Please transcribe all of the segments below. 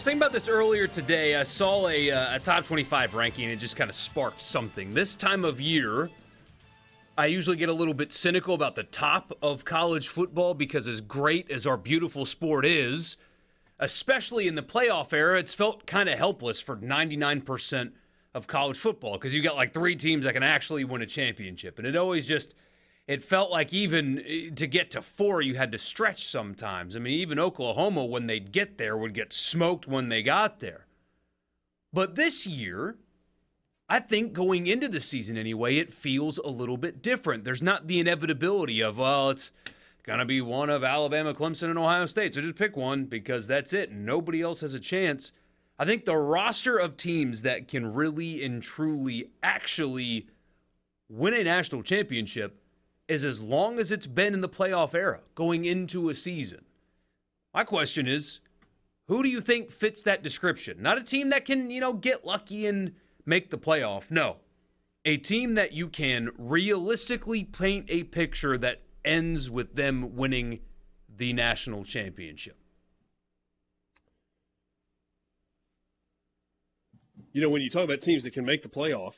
Thinking about this earlier today, I saw a top 25 ranking and it just kind of sparked something. This time of year, I usually get a little bit cynical about the top of college football because as great as our beautiful sport is, especially in the playoff era, it's felt kind of helpless for 99% of college football because you got like 3 teams that can actually win a championship. And it felt like even to get to 4, you had to stretch sometimes. I mean, even Oklahoma, when they'd get there, would get smoked when they got there. But this year, I think going into the season anyway, it feels a little bit different. There's not the inevitability of, well, it's going to be one of Alabama, Clemson, and Ohio State. So just pick one because that's it. Nobody else has a chance. I think the roster of teams that can really and truly actually win a national championship is as long as it's been in the playoff era going into a season. My question is, who do you think fits that description? Not a team that can, get lucky and make the playoff. No. A team that you can realistically paint a picture that ends with them winning the national championship. When you talk about teams that can make the playoff,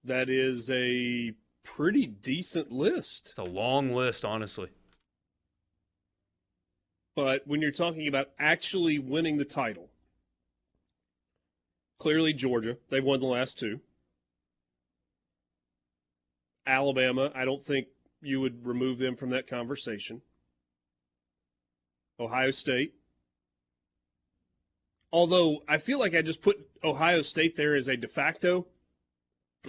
that is a pretty decent list. It's a long list, honestly. But when you're talking about actually winning the title, clearly Georgia, they've won the last 2. Alabama, I don't think you would remove them from that conversation. Ohio State. Although I feel like I just put Ohio State there as a de facto,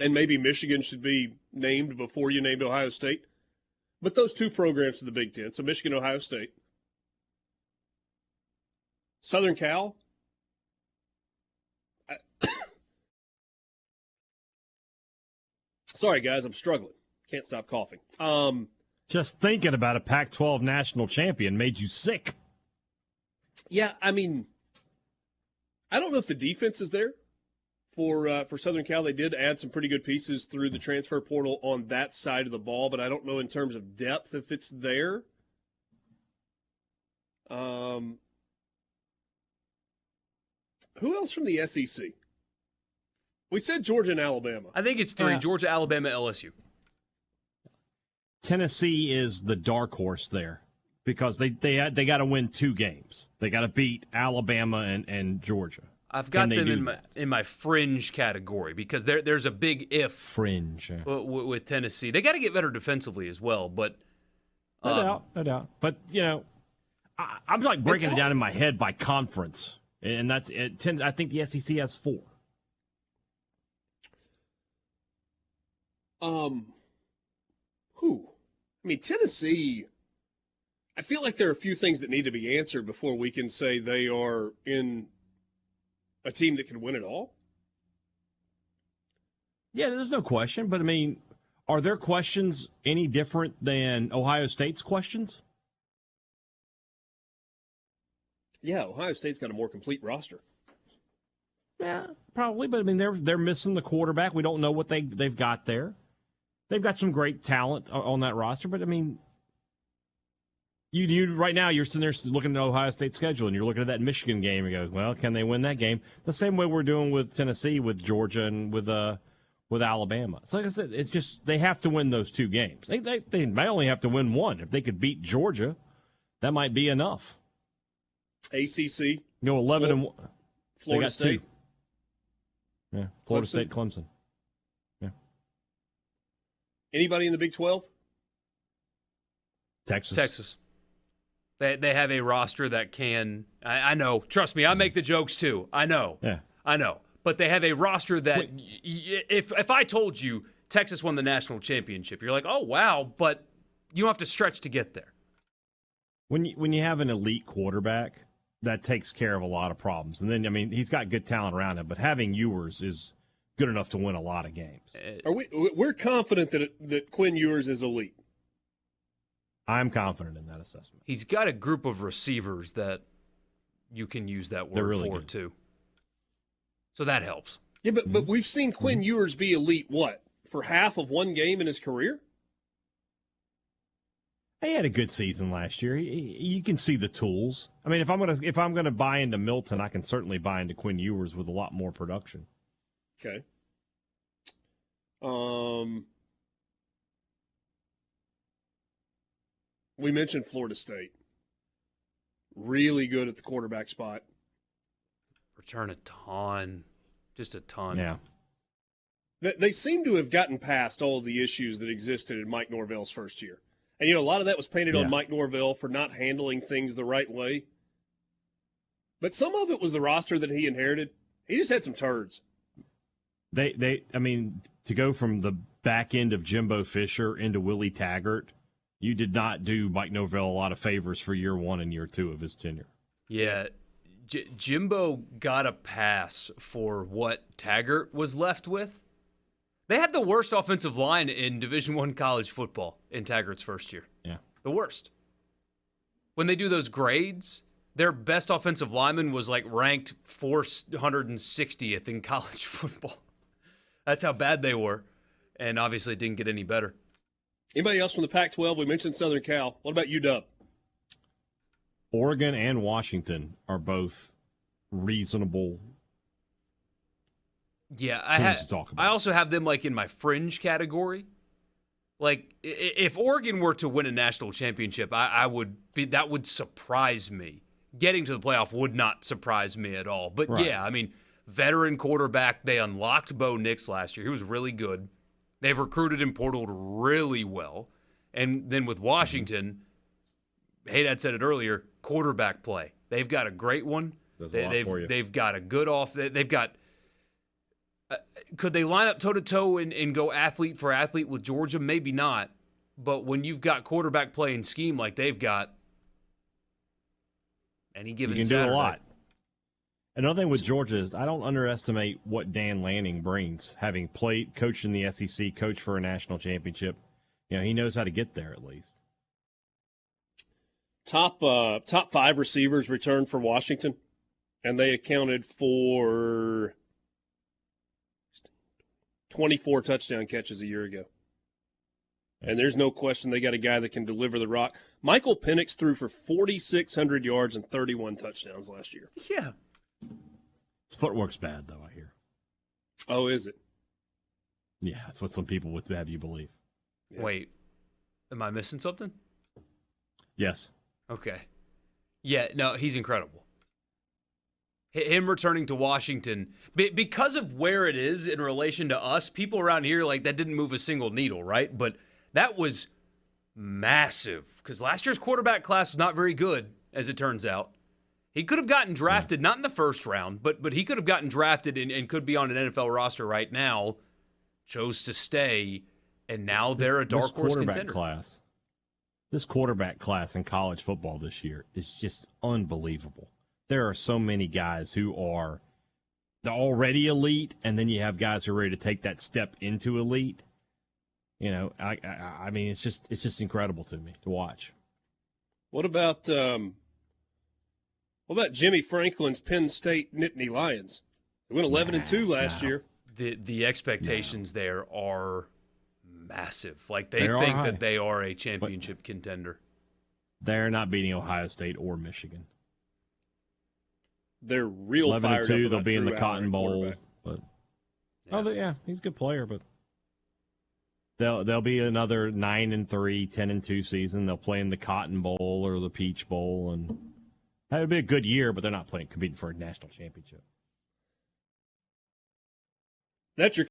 and maybe Michigan should be named before you named Ohio State. But those 2 programs in the Big Ten, so Michigan, Ohio State. Southern Cal. Sorry, guys, I'm struggling. Can't stop coughing. Just thinking about a Pac-12 national champion made you sick. Yeah, I mean, I don't know if the defense is there for Southern Cal. They did add some pretty good pieces through the transfer portal on that side of the ball, but I don't know in terms of depth if it's there. Who else from the SEC? We said Georgia and Alabama. I think it's 3, Georgia, Alabama, LSU. Tennessee is the dark horse there because they got to win 2 games. They got to beat Alabama and Georgia. I've got them in my fringe category because there's a big if fringe with Tennessee. They got to get better defensively as well, but no doubt. But I'm like breaking it down in my head by conference, and that's it. I think the SEC has 4. Who? I mean, Tennessee. I feel like there are a few things that need to be answered before we can say they are in a team that can win it all? Yeah, there's no question. But, I mean, are their questions any different than Ohio State's questions? Yeah, Ohio State's got a more complete roster. Yeah, probably. But, I mean, they're missing the quarterback. We don't know what they've got there. They've got some great talent on that roster. But, I mean, You right now, you're sitting there looking at Ohio State's schedule, and you're looking at that Michigan game, and you go, well, can they win that game? The same way we're doing with Tennessee, with Georgia, and with Alabama. So like I said, it's just they have to win those 2 games. They may only have to win 1. If they could beat Georgia, that might be enough. ACC. 11 and 1. Florida State. 2. Yeah, Florida State, Clemson. Yeah. Anybody in the Big 12? Texas. They have a roster that can. I know. Trust me, I make the jokes too. I know. Yeah. I know. But they have a roster that if I told you Texas won the national championship, you're like, oh wow, but you don't have to stretch to get there. When you have an elite quarterback, that takes care of a lot of problems. And then I mean, he's got good talent around him, but having Ewers is good enough to win a lot of games. We're confident that Quinn Ewers is elite. I'm confident in that assessment. He's got a group of receivers that you can use that word really for, too. So that helps. Yeah, but we've seen Quinn Ewers be elite, what, for half of one game in his career? He had a good season last year. You can see the tools. I mean, if I'm gonna buy into Milton, I can certainly buy into Quinn Ewers with a lot more production. Okay. We mentioned Florida State. Really good at the quarterback spot. Return a ton. Just a ton. Yeah. They seem to have gotten past all of the issues that existed in Mike Norvell's first year. And, a lot of that was painted on Mike Norvell for not handling things the right way. But some of it was the roster that he inherited. He just had some turds. I mean, to go from the back end of Jimbo Fisher into Willie Taggart, you did not do Mike Norvell a lot of favors for year one and year two of his tenure. Yeah. Jimbo got a pass for what Taggart was left with. They had the worst offensive line in Division I college football in Taggart's first year. Yeah. The worst. When they do those grades, their best offensive lineman was ranked 460th in college football. That's how bad they were. And obviously it didn't get any better. Anybody else from the Pac-12? We mentioned Southern Cal. What about UW? Oregon and Washington are both reasonable. Yeah, I also have them in my fringe category. If Oregon were to win a national championship, that would surprise me. Getting to the playoff would not surprise me at all. But right. Yeah, I mean, veteran quarterback. They unlocked Bo Nix last year. He was really good. They've recruited and portaled really well. And then with Washington, Haydad said it earlier, quarterback play. They've got a great one. They've got a good off. They've got. Could they line up toe-to-toe and go athlete for athlete with Georgia? Maybe not. But when you've got quarterback play and scheme like they've got, any given Saturday. You can do a lot. Another thing with Georgia is I don't underestimate what Dan Lanning brings, having coached in the SEC, coached for a national championship. He knows how to get there at least. Top 5 receivers returned for Washington, and they accounted for 24 touchdown catches a year ago. And there's no question they got a guy that can deliver the rock. Michael Penix threw for 4,600 yards and 31 touchdowns last year. Yeah. His footwork's bad, though, I hear. Oh, is it? Yeah, that's what some people would have you believe. Yeah. Wait, am I missing something? Yes. Okay. Yeah, no, he's incredible. Him returning to Washington, because of where it is in relation to us, people around here, that didn't move a single needle, right? But that was massive, because last year's quarterback class was not very good, as it turns out. He could have gotten drafted, not in the first round, but he could have gotten drafted and could be on an NFL roster right now, chose to stay, and now they're a dark horse contender. This quarterback class in college football this year is just unbelievable. There are so many guys who are already elite, and then you have guys who are ready to take that step into elite. I mean, it's just incredible to me to watch. What about Jimmy Franklin's Penn State Nittany Lions? They went 11-2 last year. The expectations there are massive. They think that they are a championship contender. They're not beating Ohio State or Michigan. They're real 11-2. They'll be in the Drew Cotton Allen Bowl, but he's a good player. But they'll be another 9-3, 10-2 season. They'll play in the Cotton Bowl or the Peach Bowl, and that would be a good year. But they're not competing for a national championship. That's your